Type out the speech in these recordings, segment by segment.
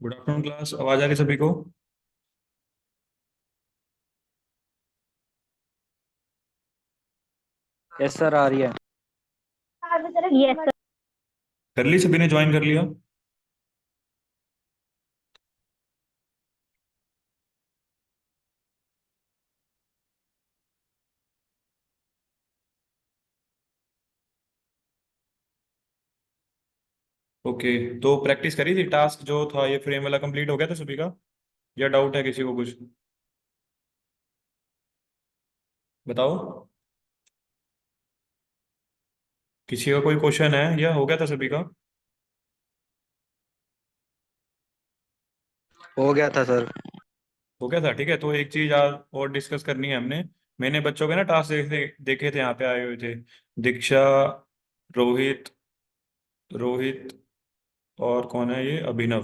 Good afternoon class, आवाज आ रही सभी को? यस सर, आ रही है। यस। कर ली सभी ने, ज्वाइन कर लिया? ओके। तो प्रैक्टिस करी थी, टास्क जो था ये फ्रेम वाला कंप्लीट हो गया था सभी का, या डाउट है किसी को कुछ? बताओ, किसी का कोई क्वेश्चन है या हो गया था सभी का? हो गया था सर। हो गया था, ठीक है। तो एक चीज आज और डिस्कस करनी है हमने। मैंने बच्चों के ना टास्क देखे देखे थे, यहाँ पे आए हुए थे। दीक्षा, रोहित, रोहित, और कौन है ये, अभिनव।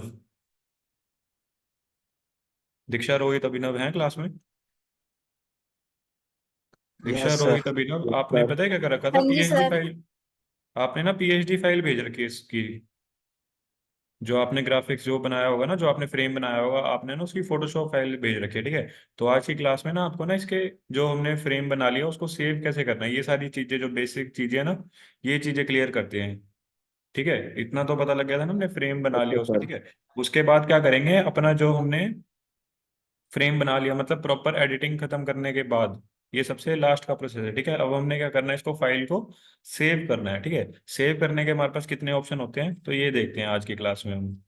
दीक्षा, रोहित, अभिनव हैं क्लास में? दीक्षा, यस सर। रोहित, अभिनव, आपने सर। पता है क्या कर रखा था, हाँ जी पीएचडी सर। फाइल। आपने ना पीएचडी फाइल भेज रखी है इसकी। जो आपने ग्राफिक्स जो बनाया होगा ना, जो आपने फ्रेम बनाया होगा, आपने ना उसकी फोटोशॉप फाइल भेज रखी है, ठीक है। तो आज की क्लास में ना आपको ना इसके जो हमने फ्रेम बना लिया उसको सेव कैसे करना है, ये सारी चीजें जो बेसिक चीजें है ना, ये चीजें क्लियर करते हैं। ठीक है, इतना तो पता लग गया था ना, हमने फ्रेम बना ओके लिया उसका, सर। ठीक है। उसके बाद क्या करेंगे, अपना जो हमने फ्रेम बना लिया, मतलब प्रॉपर एडिटिंग खत्म करने के बाद, ये सबसे लास्ट का प्रोसेस है, ठीक है। अब हमने क्या करना है, इसको फाइल को सेव करना है, ठीक है। सेव करने के हमारे पास कितने ऑप्शन होते हैं, तो ये देखते हैं आज की क्लास में हम।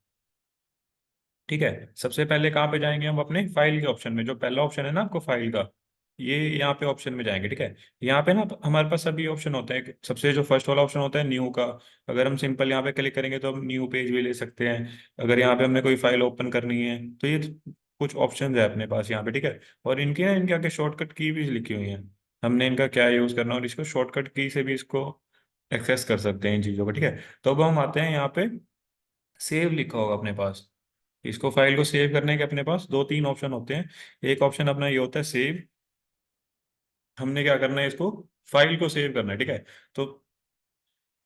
ठीक है, सबसे पहले कहाँ पे जाएंगे हम, अपने फाइल के ऑप्शन में, जो पहला ऑप्शन है ना आपको फाइल का, ये यहाँ पे ऑप्शन में जाएंगे, ठीक है। यहाँ पे ना हमारे पास सभी ऑप्शन होते हैं, सबसे जो फर्स्ट वाला ऑप्शन होता है न्यू का। अगर हम सिंपल यहाँ पे क्लिक करेंगे तो हम न्यू पेज भी ले सकते हैं। अगर यहाँ पे हमने कोई फाइल ओपन करनी है तो ये कुछ ऑप्शन है अपने पास यहाँ पे, ठीक है। और इनकी ना, इनके आगे शॉर्टकट की भी लिखी हुई है, हमने इनका क्या यूज करना है, और इसको शॉर्टकट की से भी इसको एक्सेस कर सकते हैं इन चीज़ों को, ठीक है। तो अब हम आते हैं यहाँ पे, सेव लिखा होगा अपने पास। इसको फाइल को सेव करने के अपने पास दो तीन ऑप्शन होते हैं। एक ऑप्शन अपना ये होता है सेव। हमने क्या करना है, इसको फाइल को सेव करना है, ठीक है। तो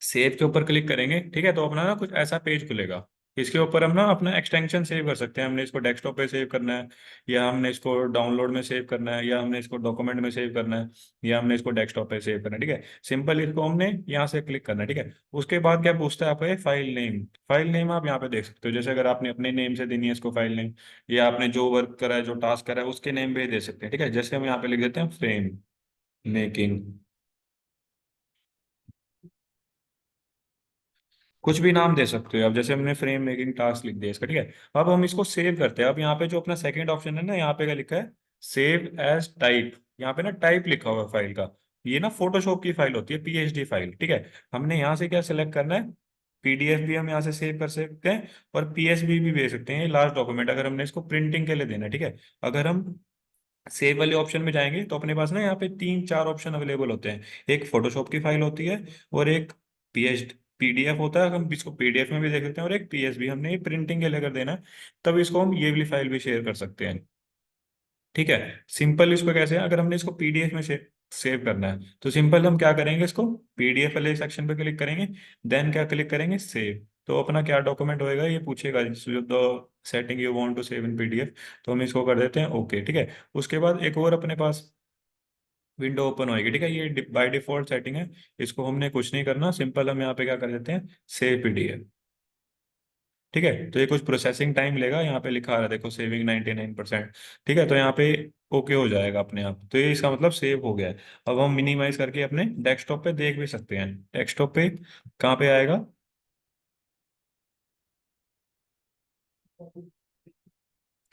सेव के ऊपर क्लिक करेंगे, ठीक है, तो अपना ना कुछ ऐसा पेज खुलेगा। इसके ऊपर हम ना अपना एक्सटेंशन सेव कर सकते हैं, हमने इसको डेस्कटॉप पे सेव करना है, या हमने इसको डाउनलोड में सेव करना है, या हमने इसको डॉक्यूमेंट में सेव करना है, या हमने इसको डेस्कटॉप पे सेव करना है, ठीक है। सिंपल इसको हमने यहाँ से क्लिक करना है, ठीक है। उसके बाद क्या पूछता है आपको, ये फाइल नेम। फाइल नेम आप यहाँ पे देख सकते हो, जैसे अगर आपने अपने नेम से देनी है इसको फाइल नेम, या आपने जो वर्क करा है, जो टास्क करा है, उसके नेम पे दे सकते हैं, ठीक है। जैसे हम यहाँ पे लिख देते हैं फ्रेम मेकिंग। कुछ भी नाम दे सकते हो आप, जैसे हमने फ्रेम मेकिंग टास्क लिख दिया इसका, ठीक है। अब हम इसको सेव करते हैं। अब यहाँ पे जो अपना सेकंड ऑप्शन है ना, यहाँ पे क्या लिखा है, सेव एज टाइप। यहाँ पे ना टाइप लिखा हुआ है फाइल का। ये ना फोटोशॉप की फाइल होती है, पीएचडी फाइल, ठीक है। हमने यहाँ से क्या सिलेक्ट करना है, पीडीएफ भी हम यहाँ से सेव कर सकते हैं और पीएसबी भी भेज सकते हैं, ये लार्ज डॉक्यूमेंट, अगर हमने इसको प्रिंटिंग के लिए देना है, ठीक है। अगर हम सेव वाले ऑप्शन में जाएंगे तो अपने पास ना यहाँ पे तीन चार ऑप्शन अवेलेबल होते हैं। एक फोटोशॉप की फाइल होती है, और एक पीडीएफ होता है, हम इसको पीडीएफ में भी देख सकते हैं, और एक पीएसबी। हमने ये प्रिंटिंग के लिए अगर देना है तब इसको हम ये वाली फाइल भी शेयर कर सकते हैं, ठीक है। सिंपल इसको कैसे है, अगर हमने इसको पीडीएफ में सेव करना है तो सिंपल हम क्या करेंगे, इसको पीडीएफ वाले सेक्शन पे क्लिक करेंगे, देन क्या क्लिक करेंगे, सेव। तो अपना क्या डॉक्यूमेंट होएगा, ये पूछेगा the setting you want to save in PDF, तो हम इसको कर देते हैं ओके, ठीक है। उसके बाद एक और अपने पास विंडो ओपन होएगी, ठीक है। ये बाय डिफॉल्ट सेटिंग है, इसको हमने कुछ नहीं करना, सिंपल हम यहाँ पे क्या कर देते हैं, सेव पीडीएफ, ठीक है। तो ये कुछ प्रोसेसिंग टाइम लेगा, यहाँ पे लिखा आ रहा है देखो, सेविंग 99%, ठीक है। तो यहाँ पे ओके हो जाएगा अपने आप, तो ये इसका मतलब सेव हो गया है। अब हम मिनिमाइज करके अपने डेस्कटॉप पे देख भी सकते हैं। डेस्कटॉप पे कहाँ पे आएगा,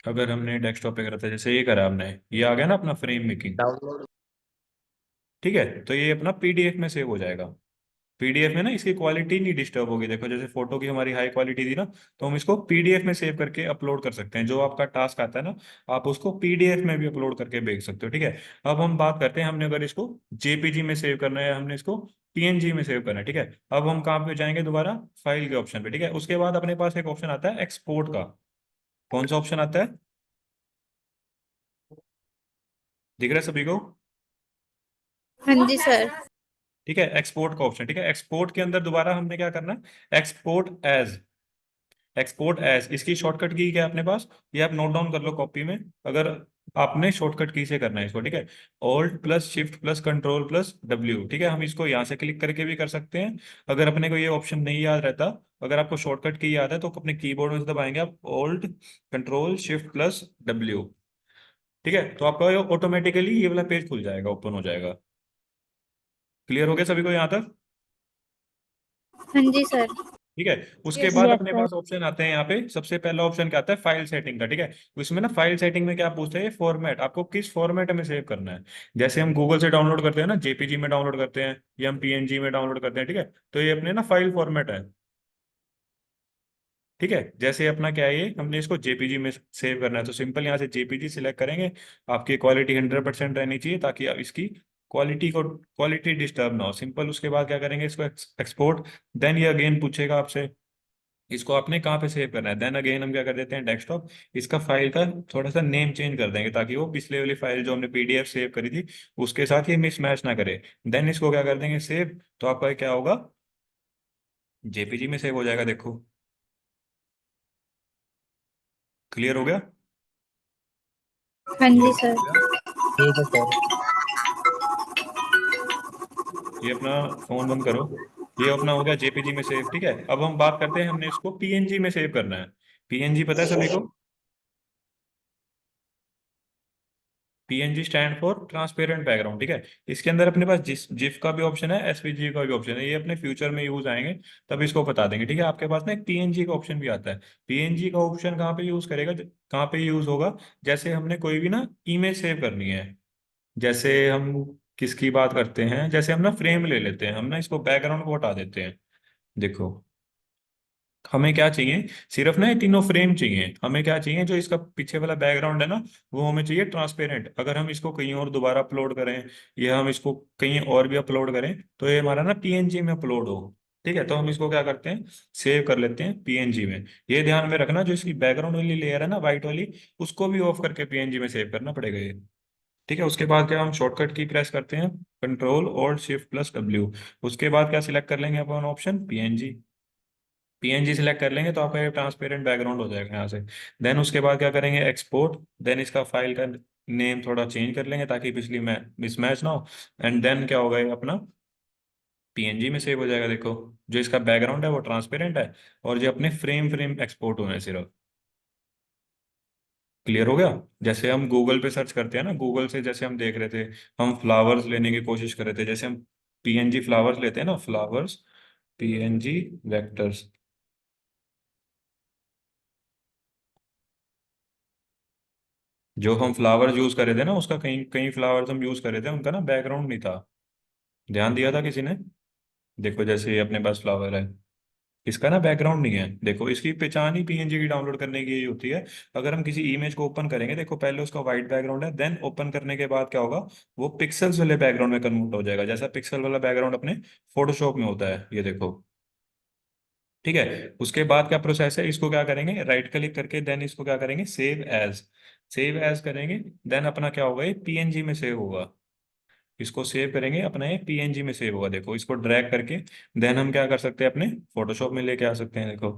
अगर हमने डेस्कटॉप पे करा था, जैसे ये करा हमने, ये आ गया ना अपना फ्रेम मेकिंग, डाउनलोड। ठीक है। तो ये अपना पीडीएफ में सेव हो जाएगा। पीडीएफ में ना इसकी क्वालिटी नहीं डिस्टर्ब होगी, देखो जैसे फोटो की हमारी हाई क्वालिटी थी ना, तो हम इसको पीडीएफ में सेव करके अपलोड कर सकते हैं। जो आपका टास्क आता है ना, आप उसको पीडीएफ में भी अपलोड करके भेज सकते हो, ठीक है। अब हम बात करते हैं, हमने अगर इसको जेपीजी में सेव करना है, हमने इसको पीएनजी में सेव करना है, ठीक है। अब हम कहाँ पे जाएंगे, दोबारा फाइल के ऑप्शन पे, ठीक है। उसके बाद अपने पास एक ऑप्शन आता है एक्सपोर्ट का। कौन सा ऑप्शन आता है, दिख रहा है सभी को, हाँ जी सर। ठीक है। एक्सपोर्ट का ऑप्शन, ठीक है। एक्सपोर्ट के अंदर दोबारा हमने क्या करना है, एक्सपोर्ट एज, एक्सपोर्ट एज, इसकी शॉर्टकट की क्या है अपने पास, ये आप नोट डाउन कर लो कॉपी में। अगर आपने शॉर्टकट की से करना है इसको, ठीक है, alt plus shift plus control plus W, ठीक है। हम इसको यहाँ से क्लिक करके भी कर सकते हैं, अगर अपने को ये ऑप्शन नहीं याद रहता। अगर आपको शॉर्टकट की याद है तो अपने कीबोर्ड में से दबाएंगे आप alt control shift plus W, ठीक है। तो आपका ये ऑटोमेटिकली ये वाला पेज खुल जाएगा, ओपन हो जाएगा। क्लियर हो गया सभी को यहाँ तक, हाँ जी सर। ठीक है। उसके यस बाद यस अपने सर। पास ऑप्शन आते हैं, यहाँ पे सबसे पहला ऑप्शन क्या आता है, फाइल सेटिंग का, ठीक है। उसमें ना फाइल सेटिंग में क्या पूछते हैं, फॉर्मेट, आपको किस फॉर्मेट में सेव करना है। जैसे हम गूगल से डाउनलोड करते हैं ना, जेपीजी में डाउनलोड करते हैं या हम पीएनजी में डाउनलोड करते हैं, ठीक है। तो ये अपने ना फाइल फॉर्मेट है, ठीक है। जैसे अपना क्या है, ये हमने इसको जेपीजी में सेव करना है, तो सिंपल यहाँ से जेपीजी सिलेक्ट करेंगे। आपकी क्वालिटी 100% रहनी चाहिए, ताकि आप इसकी क्वालिटी डिस्टर्ब ना हो, सिंपल। उसके बाद क्या करेंगे, इसको एक्सपोर्ट, देन ये अगेन पूछेगा आपसे इसको आपने कहाँ पे सेव करना है, देन अगेन हम क्या कर देते हैं, डेस्कटॉप। इसका फाइल का थोड़ा सा नेम चेंज कर देंगे, ताकि वो पिछले वाली फाइल जो हमने पीडीएफ सेव करी थी उसके साथ ये मिसमैच ना करे। देन इसको क्या कर देंगे, सेव। तो आपका क्या होगा, जेपीजी में सेव हो जाएगा, देखो क्लियर हो गया। हाँ ये जी अपना सर। हो गया, ठीक है सर। ये अपना फोन बंद करो। ये अपना हो गया जेपीजी में सेव, ठीक है। अब हम बात करते हैं, हमने इसको पीएनजी में सेव करना है। पीएनजी पता है सभी को, PNG stand for transparent background, ठीक है। इसके अंदर अपने पास जिस जिफ का भी ऑप्शन है, एसवीजी का भी ऑप्शन है, ये अपने फ्यूचर में यूज आएंगे तब इसको बता देंगे, ठीक है। आपके पास ना एक पीएनजी का ऑप्शन भी आता है। पीएनजी का ऑप्शन कहाँ पे यूज करेगा, कहाँ पे यूज होगा, जैसे हमने कोई भी ना इमेज सेव करनी है। जैसे हम किसकी बात करते हैं, जैसे हम ना फ्रेम ले लेते हैं, हम ना इसको बैकग्राउंड को हटा देते हैं, देखो हमें क्या चाहिए, सिर्फ ना ये तीनों फ्रेम चाहिए। हमें क्या चाहिए, जो इसका पीछे वाला बैकग्राउंड है ना, वो हमें चाहिए ट्रांसपेरेंट। अगर हम इसको कहीं और दोबारा अपलोड करें या हम इसको कहीं और भी अपलोड करें तो ये हमारा ना पीएनजी में अपलोड हो, ठीक है। तो हम इसको क्या करते हैं, सेव कर लेते हैं पीएनजी में। ये ध्यान में रखना, जो इसकी बैकग्राउंड वाली लेयर है ना वाइट वाली, उसको भी ऑफ करके पीएनजी में सेव करना पड़ेगा ये, ठीक है। उसके बाद क्या, हम शॉर्टकट की प्रेस करते हैं, कंट्रोल और शिफ्ट प्लस डब्ल्यू। उसके बाद क्या सिलेक्ट कर लेंगे अपन, ऑप्शन पीएनजी। पीएनजी सिलेक्ट कर लेंगे तो आपका ये ट्रांसपेरेंट बैकग्राउंड हो जाएगा यहाँ से। देन उसके बाद क्या करेंगे, एक्सपोर्ट। देन इसका फाइल का नेम थोड़ा चेंज कर लेंगे ताकि पिछली में मिसमैच ना हो। एंड देन क्या होगा, ये अपना पीएनजी में सेव हो जाएगा, देखो जो इसका बैकग्राउंड है वो ट्रांसपेरेंट है, और जो अपने फ्रेम फ्रेम एक्सपोर्ट हुए हैं सिर्फ। क्लियर हो गया। जैसे हम गूगल पे सर्च करते हैं ना, गूगल से जैसे हम देख रहे थे, हम फ्लावर्स लेने की कोशिश कर रहे थे, जैसे हम पीएनजी फ्लावर्स लेते हैं ना, फ्लावर्स, पीएनजी वेक्टर्स। जो हम फ्लावर्स यूज कर रहे थे ना, उसका कहीं कहीं फ्लावर्स हम यूज कर रहे थे, उनका ना बैकग्राउंड नहीं था। ध्यान दिया था किसी ने? देखो जैसे ये अपने पास फ्लावर है, इसका ना बैकग्राउंड नहीं है। देखो इसकी पहचान ही पीएनजी की डाउनलोड करने की यही होती है। अगर हम किसी इमेज को ओपन करेंगे, देखो पहले उसका वाइट बैकग्राउंड है, देन ओपन करने के बाद क्या होगा, वो पिक्सेल्स वाले बैकग्राउंड में कन्वर्ट हो जाएगा, जैसा पिक्सल वाला बैकग्राउंड अपने फोटोशॉप में होता है, ये देखो। ठीक है, उसके बाद क्या प्रोसेस है, इसको क्या करेंगे, राइट क्लिक करके देन इसको क्या करेंगे, सेव एज। सेव एज करेंगे, देन अपना क्या होगा, ये पीएनजी में सेव होगा। इसको सेव करेंगे, अपना ये पीएनजी में सेव होगा। देखो इसको ड्रैग करके देन हम क्या कर सकते हैं, अपने फोटोशॉप में लेके आ सकते हैं। देखो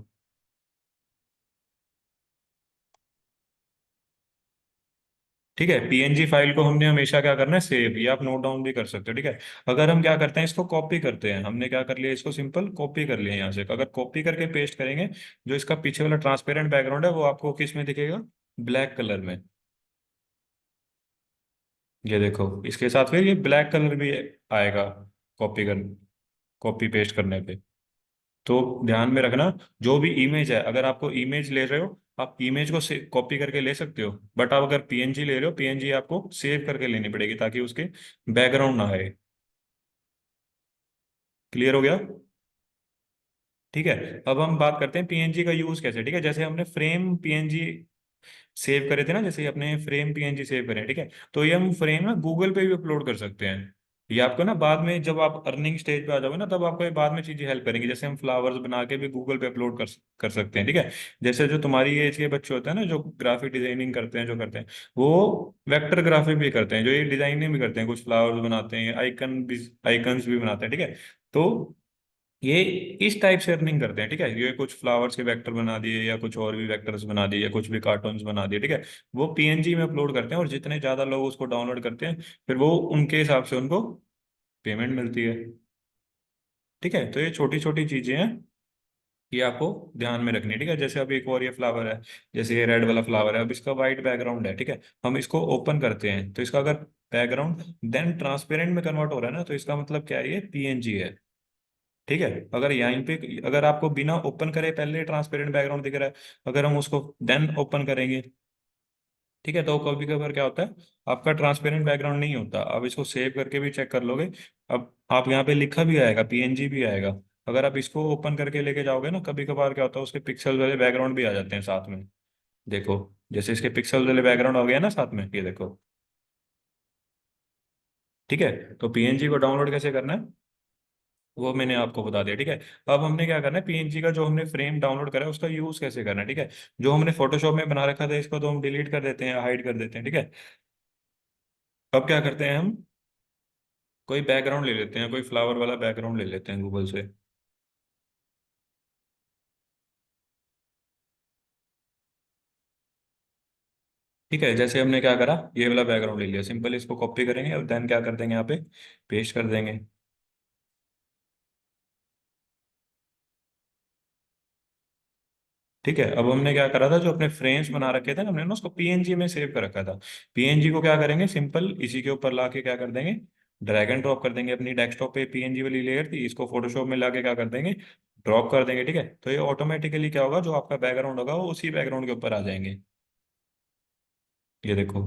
ठीक है, पीएनजी फाइल को हमने हमेशा क्या करना है, सेव। ये आप नोट डाउन भी कर सकते हो। ठीक है, अगर हम क्या करते हैं, इसको कॉपी करते हैं, हमने क्या कर लिया, इसको सिंपल कॉपी कर लिया यहाँ से। अगर कॉपी करके पेस्ट करेंगे, जो इसका पीछे वाला ट्रांसपेरेंट बैकग्राउंड है वो आपको किस में दिखेगा, ब्लैक कलर में। ये देखो इसके साथ फिर ये ब्लैक कलर भी आएगा, कॉपी कर कॉपी पेस्ट करने पे। तो ध्यान में रखना, जो भी इमेज है, अगर आपको इमेज ले रहे हो, आप इमेज को कॉपी करके ले सकते हो, बट आप अगर पीएनजी ले रहे हो, पीएनजी आपको सेव करके लेनी पड़ेगी ताकि उसके बैकग्राउंड ना आए। क्लियर हो गया? ठीक है, अब हम बात करते हैं पीएनजी का यूज कैसे। ठीक है, जैसे हमने फ्रेम पीएनजी सेव करे थे ना, जैसे अपने फ्रेम पीएनजी सेव करें, ठीक है, तो ये हम फ्रेम ना गूगल पे भी अपलोड कर सकते हैं। ये आपको ना बाद में जब आप अर्निंग स्टेज पे आ जाओगे ना, तब आपको ये बाद में चीजें हेल्प करेंगी। जैसे हम फ्लावर्स बना के भी गूगल पे अपलोड कर सकते हैं। ठीक है, जैसे जो तुम्हारी एज के बच्चे होते हैं ना, जो ग्राफिक डिजाइनिंग करते हैं, जो करते हैं, वो वेक्टर ग्राफिक भी करते हैं, जो ये डिजाइनिंग भी करते हैं, कुछ फ्लावर्स बनाते हैं, आइकन्स भी बनाते हैं। ठीक है, तो ये इस टाइप से अर्निंग करते हैं। ठीक है, ये कुछ फ्लावर्स के वेक्टर बना दिए, या कुछ और भी वेक्टर्स बना दिए, या कुछ भी कार्टून्स बना दिए, ठीक है, वो पीएनजी में अपलोड करते हैं, और जितने ज्यादा लोग उसको डाउनलोड करते हैं, फिर वो उनके हिसाब से उनको पेमेंट मिलती है। ठीक है, तो ये छोटी छोटी चीजें हैं, ये आपको ध्यान में रखनी है। ठीक है, जैसे अब एक और ये फ्लावर है, जैसे ये रेड वाला फ्लावर है, अब इसका वाइट बैकग्राउंड है। ठीक है, हम इसको ओपन करते हैं, तो इसका अगर बैकग्राउंड देन ट्रांसपेरेंट में कन्वर्ट हो रहा है ना, तो इसका मतलब क्या है, ये पीएनजी है। ठीक है, अगर यहाँ पे, अगर आपको बिना ओपन करे पहले ट्रांसपेरेंट बैकग्राउंड दिख रहा है, अगर हम उसको देन ओपन करेंगे, ठीक है, तो कभी कभार क्या होता है, आपका ट्रांसपेरेंट बैकग्राउंड नहीं होता। अब इसको सेव करके भी चेक कर लोगे, अब आप यहाँ पे लिखा भी आएगा, पीएनजी भी आएगा। अगर आप इसको ओपन करके लेके जाओगे ना, कभी कभार क्या होता है, उसके पिक्सल वाले बैकग्राउंड भी आ जाते हैं साथ में। देखो जैसे इसके पिक्सल वाले बैकग्राउंड हो गया ना साथ में, ये देखो। ठीक है, तो पीएनजी को डाउनलोड कैसे करना है, वो मैंने आपको बता दिया। ठीक है, अब हमने क्या करना है, पीएनजी का जो हमने फ्रेम डाउनलोड करा है, उसका यूज कैसे करना है। ठीक है, जो हमने फोटोशॉप में बना रखा था, इसको तो हम डिलीट कर देते हैं, हाइड कर देते हैं। ठीक है, अब क्या करते हैं हम, कोई बैकग्राउंड ले लेते हैं, कोई फ्लावर वाला बैकग्राउंड ले लेते हैं गूगल से। ठीक है, जैसे हमने क्या करा, ये वाला बैकग्राउंड ले लिया, सिंपल इसको कॉपी करेंगे और देन क्या कर देंगे, यहाँ पे पेस्ट कर देंगे। ठीक है, अब हमने क्या करा था, जो अपने फ्रेम्स बना रखे थे ना, हमने ना उसको पीएनजी में सेव कर रखा था। पीएनजी को क्या करेंगे, सिंपल इसी के ऊपर लाके क्या कर देंगे, ड्रैग एंड ड्रॉप कर देंगे। अपनी डेस्कटॉप पे पीएनजी वाली लेयर थी, इसको फोटोशॉप में लाके क्या कर देंगे, ड्रॉप कर देंगे। ठीक है, तो ये ऑटोमेटिकली क्या होगा, जो आपका बैकग्राउंड होगा वो उसी बैकग्राउंड के ऊपर आ जाएंगे। ये देखो,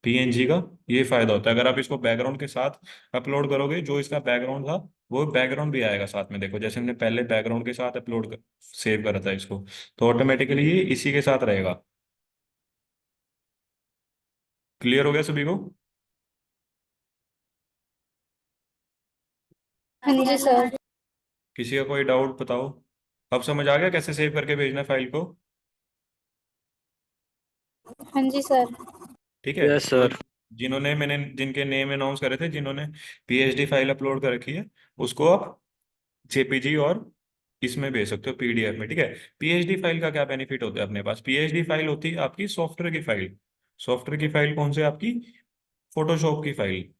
पीएनजी का ये फायदा होता है, अगर आप इसको बैकग्राउंड के साथ अपलोड करोगे, जो इसका बैकग्राउंड था वो बैकग्राउंड भी आएगा साथ में। देखो जैसे हमने पहले बैकग्राउंड के साथ सेव करा था इसको, तो ऑटोमेटिकली ये इसी के साथ रहेगा। क्लियर हो गया सभी को? हाँ जी सर। किसी का कोई डाउट बताओ? अब समझ आ गया कैसे सेव करके भेजना है फाइल को? हाँ जी सर। ठीक है, यस तो सर। जिन्होंने, मैंने जिनके नेम अनाउंस करे थे, जिन्होंने पीएचडी फाइल अपलोड कर रखी है, उसको आप जेपीजी और इसमें भेज सकते हो, पीडीएफ में। ठीक है, पीएचडी फाइल का क्या बेनिफिट होता है अपने पास, पीएचडी फाइल होती है आपकी सॉफ्टवेयर की फाइल। सॉफ्टवेयर की फाइल कौन सी, आपकी फोटोशॉप की फाइल।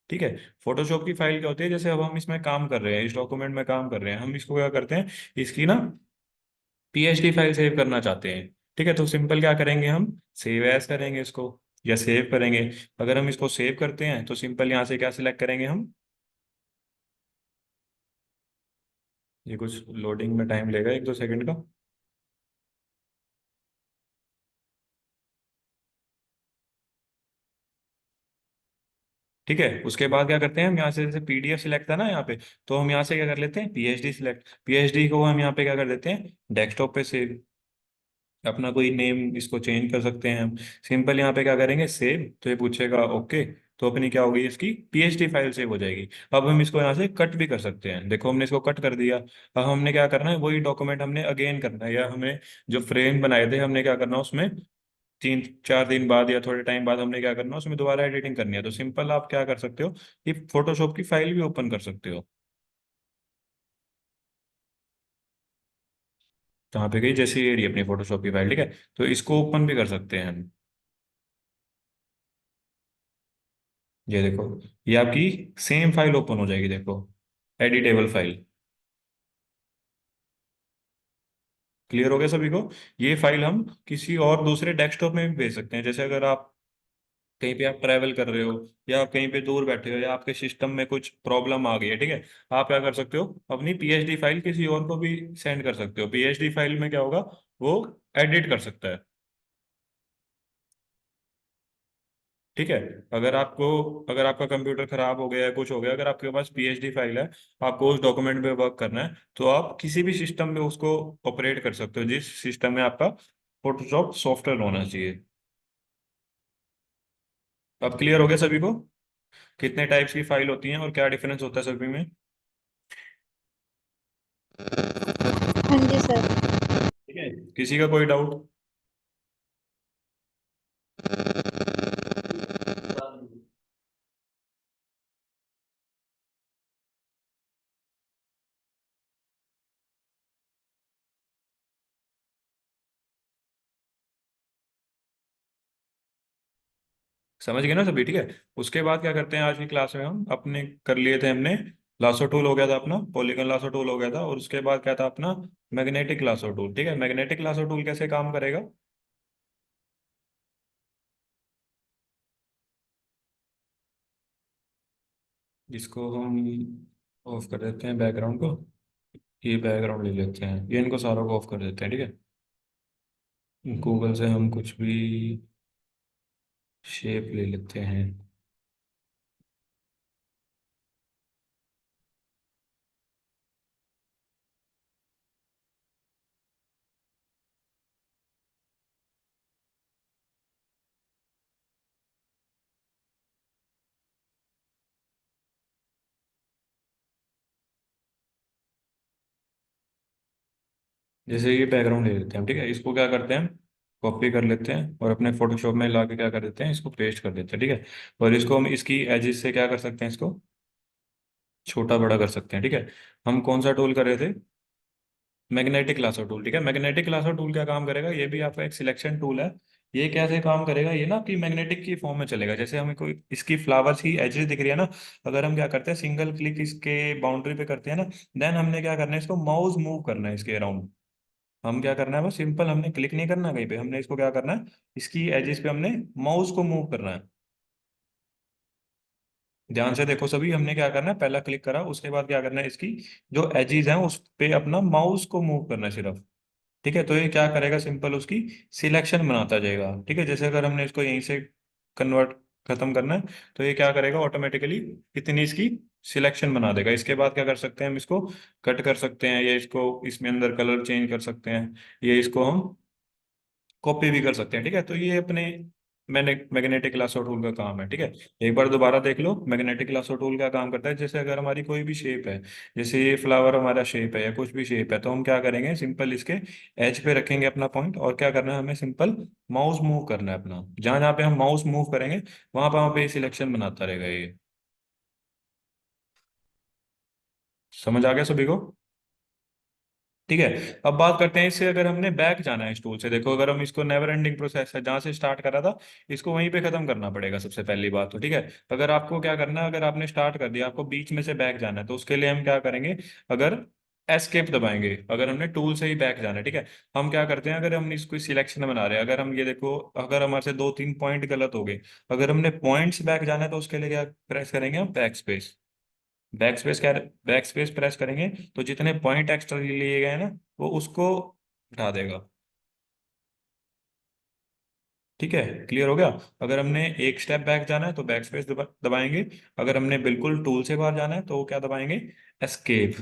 ठीक है, फोटोशॉप की फाइल क्या होती है, जैसे अब हम इसमें काम कर रहे हैं, इस डॉक्यूमेंट में काम कर रहे हैं, हम इसको क्या करते हैं, इसकी ना पीएचडी फाइल सेव करना चाहते हैं। ठीक है, तो सिंपल क्या करेंगे, हम सेव एज करेंगे इसको, या सेव करेंगे। अगर हम इसको सेव करते हैं, तो सिंपल यहाँ से क्या सिलेक्ट करेंगे हम, ये कुछ लोडिंग में टाइम लेगा 1-2 सेकंड का। ठीक है, उसके बाद क्या करते हैं हम यहाँ से, जैसे पीडीएफ सिलेक्ट था ना यहाँ पे, तो हम यहाँ से क्या कर लेते हैं, पीएचडी सिलेक्ट, पीएचडी को हम यहाँ पे क्या कर देते हैं, डेस्कटॉप पे सेव, अपना कोई नेम इसको चेंज कर सकते हैं हम। सिंपल यहाँ पे क्या करेंगे, सेव, तो ये पूछेगा ओके, तो अपनी क्या होगी, इसकी पीएचडी फाइल सेव हो जाएगी। अब हम इसको यहाँ से कट भी कर सकते हैं, देखो हमने इसको कट कर दिया। अब हमने क्या करना है, वही डॉक्यूमेंट हमने अगेन करना है, या हमें जो फ्रेम बनाए थे हमने क्या करना है उसमें 3-4 दिन बाद या थोड़े टाइम बाद हमने क्या करना है उसमें दोबारा एडिटिंग करनी है। तो सिंपल आप क्या कर सकते हो, कि फोटोशॉप की फाइल भी ओपन कर सकते हो। तो यहाँ पे गई जैसे ये रही अपनी फोटोशॉप की फाइल, ठीक है, तो इसको ओपन भी कर सकते हैं हम। ये देखो, ये आपकी सेम फाइल ओपन हो जाएगी, देखो, एडिटेबल फाइल। क्लियर हो गया सभी को। ये फाइल हम किसी और दूसरे डेस्कटॉप में भी भेज सकते हैं, जैसे अगर आप कहीं पे आप ट्रैवल कर रहे हो, या आप कहीं पे दूर बैठे हो, या आपके सिस्टम में कुछ प्रॉब्लम आ गई है, ठीक है, आप क्या कर सकते हो, अपनी पीएचडी फाइल किसी और को भी सेंड कर सकते हो। पीएचडी फाइल में क्या होगा, वो एडिट कर सकता है। ठीक है, अगर आपको, अगर आपका कंप्यूटर खराब हो गया है, कुछ हो गया, अगर आपके पास पीएचडी फाइल है, आपको उस डॉक्यूमेंट पे वर्क करना है, तो आप किसी भी सिस्टम में उसको ऑपरेट कर सकते हो, जिस सिस्टम में आपका फोटोशॉप सॉफ्टवेयर होना चाहिए। अब क्लियर हो गया सभी को, कितने टाइप्स की फाइल होती हैं और क्या डिफरेंस होता है सभी में। हाँ जी सर। ठीक है, किसी का कोई डाउट। समझ गए ना सभी, ठीक है। उसके बाद क्या करते हैं, आज की क्लास में हम अपने कर लिए थे हमने, लासो टूल हो गया था अपना, पॉलीगन लासो टूल हो गया था, और उसके बाद क्या था अपना, मैग्नेटिक लासो टूल। ठीक है, मैग्नेटिक लासो टूल कैसे काम करेगा, जिसको हम ऑफ कर देते हैं बैकग्राउंड को, ये बैकग्राउंड ले लेते हैं, ये इनको सारों को ऑफ कर देते हैं, ठीक है। गूगल से हम कुछ भी शेप ले लेते हैं। जैसे ये बैकग्राउंड ले लेते हैं, ठीक है, इसको क्या करते हैं, कॉपी कर लेते हैं और अपने फोटोशॉप में ला के क्या कर देते हैं, इसको पेस्ट कर देते हैं, ठीक है। और इसको हम इसकी एजिस से क्या कर सकते हैं, इसको छोटा बड़ा कर सकते हैं, ठीक है। हम कौन सा टूल कर रहे थे, मैग्नेटिक लासो टूल, ठीक है। मैग्नेटिक लासो टूल क्या काम करेगा, ये भी आपका एक सिलेक्शन टूल है। ये कैसे काम करेगा, ये ना कि मैग्नेटिक की फॉर्म में चलेगा, जैसे हमें कोई इसकी फ्लावर्स की एजेस दिख रही है ना, अगर हम क्या करते हैं, सिंगल क्लिक इसके बाउंड्री पे करते हैं ना, देन हमने क्या करना है, इसको माउस मूव करना है इसके अराउंड। हम क्या करना है, बस सिंपल, हमने क्लिक नहीं करना कहीं पे, हमने इसको क्या करना है, इसकी एजेस पे हमने माउस को मूव करना है। ध्यान से देखो सभी, हमने क्या करना है, पहला क्लिक करा, उसके बाद क्या करना है, इसकी जो एजेस हैं उस पे अपना माउस को मूव करना है सिर्फ। ठीक है, तो ये क्या करेगा, सिंपल उसकी सिलेक्शन बनाता जाएगा। ठीक है, जैसे अगर हमने इसको यहीं से कन्वर्ट खत्म करना है, तो ये क्या करेगा, ऑटोमेटिकली इतनी इसकी सिलेक्शन बना देगा। इसके बाद क्या कर सकते हैं, हम इसको कट कर सकते हैं, या इसको इसमें अंदर कलर चेंज कर सकते हैं, ये इसको हम कॉपी भी कर सकते हैं। ठीक है, तो ये अपने मैंने मैग्नेटिक लासो टूल का काम है। ठीक है, एक बार दोबारा देख लो, मैग्नेटिक लासो टूल क्या काम करता है, जैसे अगर हमारी कोई भी शेप है, जैसे ये फ्लावर हमारा शेप है या कुछ भी शेप है, तो हम क्या करेंगे, सिंपल इसके एज पे रखेंगे अपना पॉइंट, और क्या करना है, हमें सिंपल माउस मूव करना है अपना, जहां जहाँ पे हम माउस मूव करेंगे वहां पे सिलेक्शन बनाता रहेगा ये। समझ आ गया सभी को। ठीक है, अब बात करते हैं इससे, अगर हमने बैक जाना है इस टूल से, देखो अगर हम इसको, नेवर एंडिंग प्रोसेस है, जहां से स्टार्ट करा था इसको वहीं पे खत्म करना पड़ेगा सबसे पहली बात तो। ठीक है, अगर आपको क्या करना है, अगर आपने स्टार्ट कर दिया, आपको बीच में से बैक जाना है, तो उसके लिए हम क्या करेंगे, अगर एस्केप दबाएंगे, अगर हमने टूल से ही बैक जाना है। ठीक है, हम क्या करते हैं, अगर हम इसको सिलेक्शन बना रहे हैं, अगर हम ये देखो, अगर हमारे से 2-3 पॉइंट गलत हो गए, अगर हमने पॉइंट्स बैक जाना है, तो उसके लिए क्या प्रेस करेंगे, हम back space. Back space press करेंगे तो जितने पॉइंट एक्स्ट्रा लिए गए हैं ना वो उसको हटा देगा। ठीक है, क्लियर हो गया। अगर हमने एक स्टेप बैक जाना है तो बैक स्पेस दबाएंगे। अगर हमने बिल्कुल टूल से बाहर जाना है तो क्या दबाएंगे, एस्केप।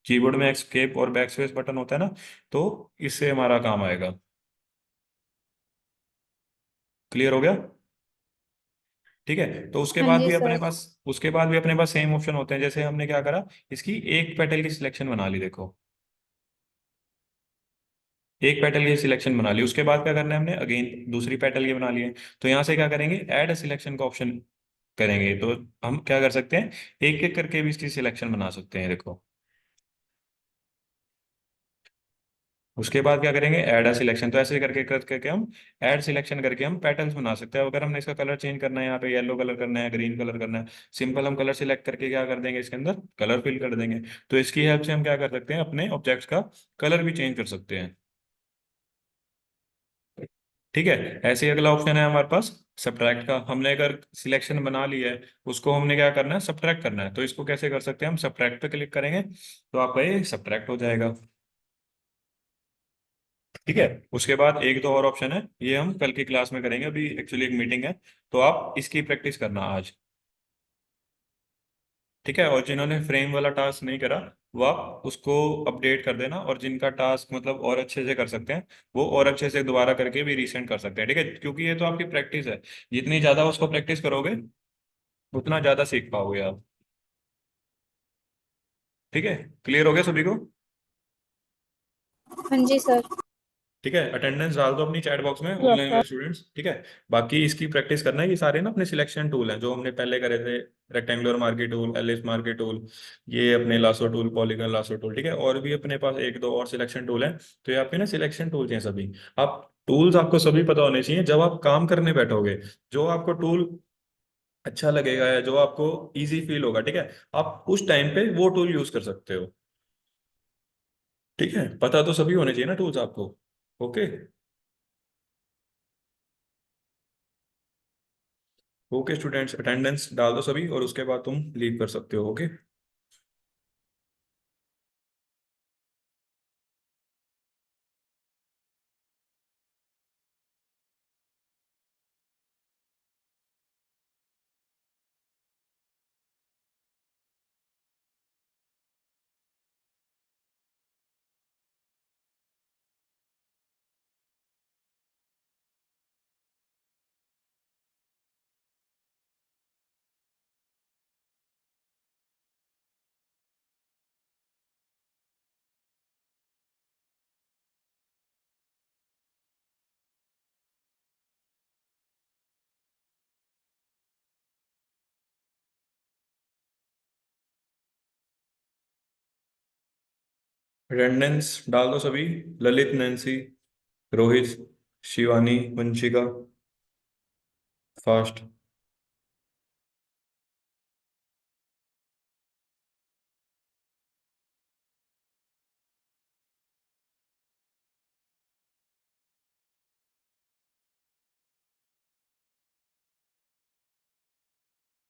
कीबोर्ड में एस्केप और बैक स्पेस बटन होता है ना, तो इससे हमारा काम आएगा। क्लियर हो गया। ठीक है, तो हाँ जी सर। उसके बाद भी अपने पास सेम ऑप्शन होते हैं। जैसे हमने क्या करा, इसकी एक पेटल की सिलेक्शन बना ली, देखो एक पेटल की सिलेक्शन बना ली। उसके बाद क्या करना है, हमने अगेन दूसरी पेटल की बना ली है। तो यहाँ से क्या करेंगे, ऐड सिलेक्शन का ऑप्शन करेंगे। तो हम क्या कर सकते हैं, एक एक करके भी इसकी सिलेक्शन बना सकते हैं, देखो। उसके बाद क्या करेंगे, ऐड सिलेक्शन। तो ऐसे करके हम ऐड सिलेक्शन करके हम पैटर्न्स बना सकते हैं। अगर हमने इसका कलर चेंज करना है, यहाँ पे येलो कलर करना है, ग्रीन कलर करना है, सिंपल हम कलर सिलेक्ट करके क्या कर देंगे, इसके अंदर कलर फिल कर देंगे। तो इसकी हेल्प से हम क्या कर सकते हैं, अपने ऑब्जेक्ट्स का कलर भी चेंज कर सकते हैं। ठीक है, ऐसे ही अगला ऑप्शन है हमारे पास सब्ट्रैक्ट का। हमने अगर सिलेक्शन बना ली है, उसको हमने क्या करना है, सब्ट्रैक्ट करना है। तो इसको कैसे कर सकते हैं, हम सब्ट्रैक्ट पे क्लिक करेंगे तो आपका ये सब्ट्रैक्ट हो जाएगा। ठीक है, उसके बाद एक दो और ऑप्शन है, ये हम कल की क्लास में करेंगे। अभी एक्चुअली एक मीटिंग है, तो आप इसकी प्रैक्टिस करना आज। ठीक है, और जिन्होंने फ्रेम वाला टास्क नहीं करा वो आप उसको अपडेट कर देना, और जिनका टास्क मतलब और अच्छे से कर सकते हैं वो और अच्छे से दोबारा करके भी रीसेंड कर सकते हैं। ठीक है, क्योंकि ये तो आपकी प्रैक्टिस है, जितनी ज्यादा उसको प्रैक्टिस करोगे उतना ज्यादा सीख पाओगे आप। ठीक है, क्लियर हो गया सभी को। हाँ जी सर। ठीक है, अटेंडेंस डाल दो अपनी चैट बॉक्स में, यस ऑनलाइन सर। वाले स्टूडेंट्स। ठीक है, बाकी इसकी प्रैक्टिस करना है। ये सारे ना अपने सिलेक्शन टूल हैं जो हमने पहले करे थे, rectangular marquee tool, ellipse marquee tool, ये अपने lasso tool, polygon lasso tool. ठीक है, और भी अपने पास एक दो और सिलेक्शन टूल हैं। तो ये आपके ना सिलेक्शन टूल्स हैं सभी। आप टूल्स आपको सभी पता होने चाहिए। जब आप काम करने बैठोगे, जो आपको टूल अच्छा लगेगा या जो आपको इजी फील होगा, ठीक है, आप उस टाइम पे वो टूल यूज कर सकते हो। ठीक है, पता तो सभी होने चाहिए ना टूल्स आपको। ओके। ओके स्टूडेंट्स, अटेंडेंस डाल दो सभी और उसके बाद तुम लीव कर सकते हो। ओके। अटेंडेंस डाल दो सभी। Lalit, Nancy, Rohit, Shivani, Vanshika, fast.